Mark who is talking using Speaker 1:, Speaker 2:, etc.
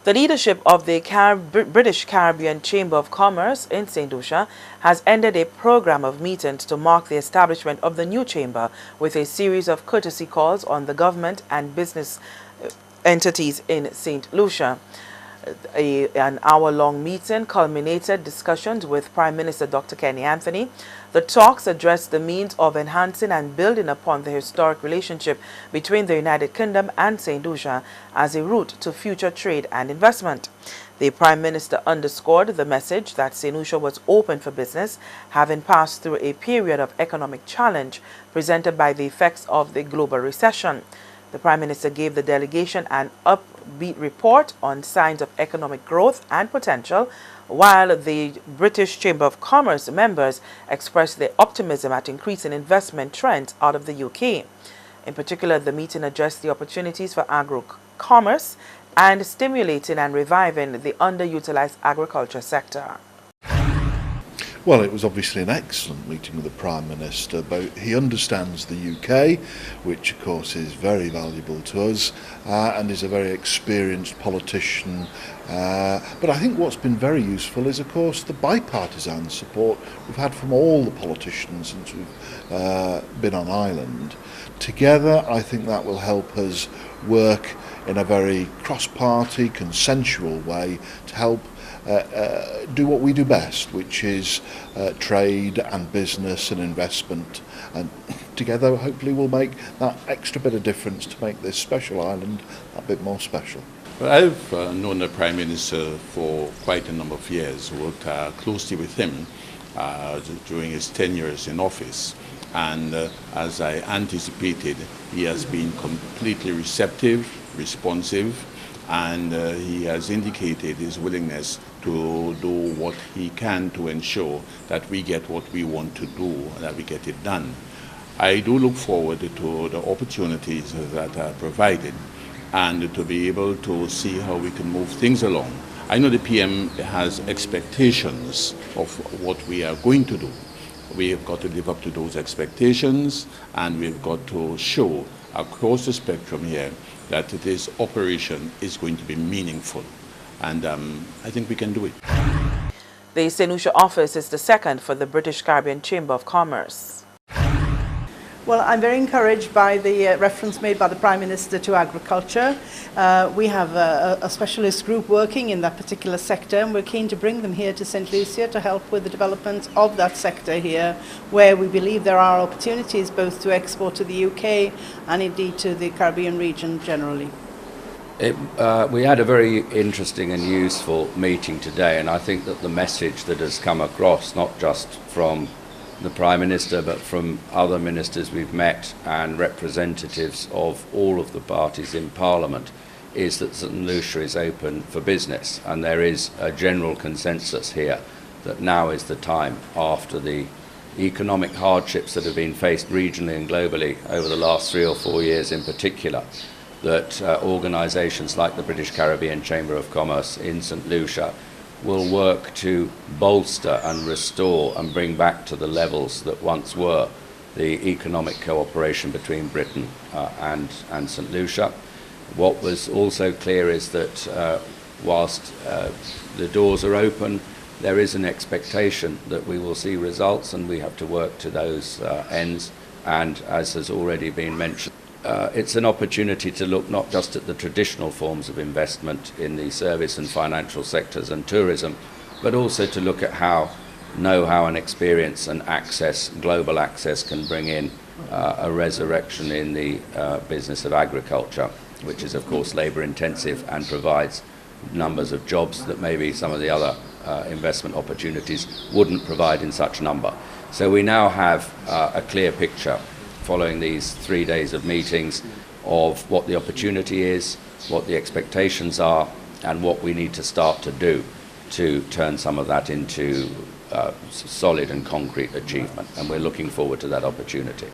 Speaker 1: The leadership of the British Caribbean Chamber of Commerce in St. Lucia has ended a program of meetings to mark the establishment of the new chamber with a series of courtesy calls on the government and business entities in St. Lucia. An hour-long meeting culminated discussions with Prime Minister Dr. Kenny Anthony. The talks addressed the means of enhancing and building upon the historic relationship between the United Kingdom and St. Lucia as a route to future trade and investment. The Prime Minister underscored the message that St. Lucia was open for business, having passed through a period of economic challenge presented by the effects of the global recession. The Prime Minister gave the delegation an upbeat report on signs of economic growth and potential, while the British Chamber of Commerce members expressed their optimism at increasing investment trends out of the UK. In particular, the meeting addressed the opportunities for agro-commerce and stimulating and reviving the underutilized agriculture sector.
Speaker 2: Well, it was obviously an excellent meeting with the Prime Minister. He understands the UK, which of course is very valuable to us, and is a very experienced politician. But I think what's been very useful is, of course, the bipartisan support we've had from all the politicians since we've been on island. Together, I think that will help us work in a very cross-party, consensual way to help do what we do best, which is trade and business and investment, and together hopefully we'll make that extra bit of difference to make this special island a bit more special.
Speaker 3: Well, I've known the Prime Minister for quite a number of years, worked closely with him during his tenures in office, and as I anticipated, he has been completely receptive, responsive, and he has indicated his willingness to do what he can to ensure that we get what we want to do, that we get it done. I do look forward to the opportunities that are provided and to be able to see how we can move things along. I know the PM has expectations of what we are going to do. We have got to live up to those expectations, and we've got to show across the spectrum here that this operation is going to be meaningful, and I think we can do it.
Speaker 1: The St. Lucia office is the second for the British Caribbean Chamber of Commerce.
Speaker 4: Well, I'm very encouraged by the reference made by the Prime Minister to agriculture. We have a specialist group working in that particular sector, and we're keen to bring them here to St. Lucia to help with the development of that sector here, where we believe there are opportunities both to export to the UK and indeed to the Caribbean region generally.
Speaker 5: We had a very interesting and useful meeting today, and I think that the message that has come across, not just from the Prime Minister but from other ministers we've met and representatives of all of the parties in Parliament, is that St. Lucia is open for business, and there is a general consensus here that now is the time, after the economic hardships that have been faced regionally and globally over the last 3 or 4 years in particular, that organisations like the British Caribbean Chamber of Commerce in St. Lucia will work to bolster and restore and bring back to the levels that once were the economic cooperation between Britain and St. Lucia. What was also clear is that whilst the doors are open, there is an expectation that we will see results, and we have to work to those ends. And as has already been mentioned, it's an opportunity to look not just at the traditional forms of investment in the service and financial sectors and tourism, but also to look at how know-how and experience and access, global access, can bring in a resurrection in the business of agriculture, which is of course labour intensive and provides numbers of jobs that maybe some of the other investment opportunities wouldn't provide in such number. So we now have a clear picture following these 3 days of meetings of what the opportunity is, what the expectations are, and what we need to start to do to turn some of that into solid and concrete achievement. And we're looking forward to that opportunity.